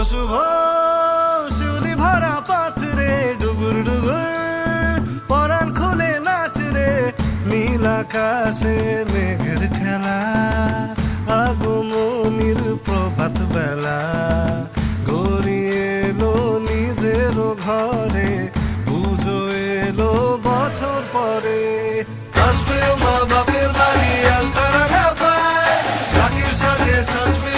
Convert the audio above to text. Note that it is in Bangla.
শুভ শিউলি ভরা পাথরে ডুগুর ডুগুর পরাণ খুলে নাচ রে নীল আকাশে মেঘের খেলা আগমনির প্রভাত বেলা গড়িয়ে এলো নিজের ঘরে পুজো এলো বছর পরে আসবে মা বাপের বাড়ি আলতারা পায় রাখির সাথে সাজবে